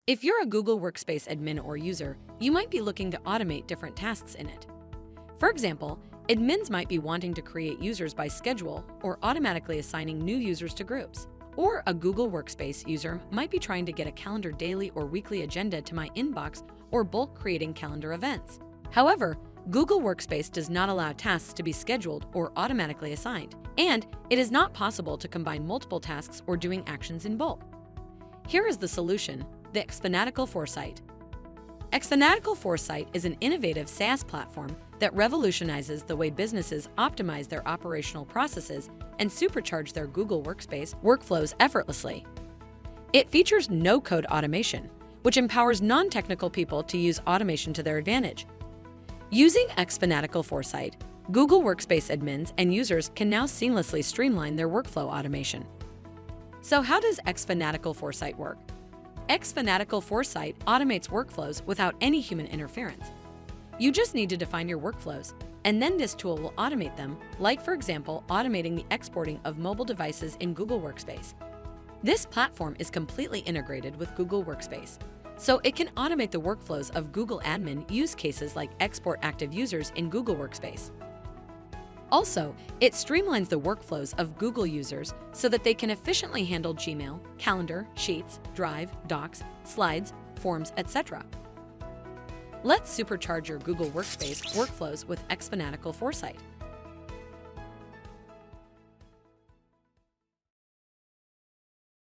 If you're a Google Workspace admin or user, you might be looking to automate different tasks in it. For example, admins might be wanting to create users by schedule or automatically assigning new users to groups. Or a Google Workspace user might be trying to get a calendar daily or weekly agenda to my inbox or bulk creating calendar events. However, Google Workspace does not allow tasks to be scheduled or automatically assigned, and it is not possible to combine multiple tasks or doing actions in bulk. Here is the solution: the xFanatical Foresight. xFanatical Foresight is an innovative SaaS platform that revolutionizes the way businesses optimize their operational processes and supercharge their Google Workspace workflows effortlessly. It features no-code automation, which empowers non-technical people to use automation to their advantage. Using xFanatical Foresight, Google Workspace admins and users can now seamlessly streamline their workflow automation. So how does xFanatical Foresight work? xFanatical Foresight automates workflows without any human interference. You just need to define your workflows, and then this tool will automate them, like for example, automating the exporting of mobile devices in Google Workspace. This platform is completely integrated with Google Workspace, so it can automate the workflows of Google admin use cases like export active users in Google Workspace. Also, it streamlines the workflows of Google users so that they can efficiently handle Gmail, Calendar, Sheets, Drive, Docs, Slides, Forms, etc. Let's supercharge your Google Workspace workflows with xFanatical Foresight.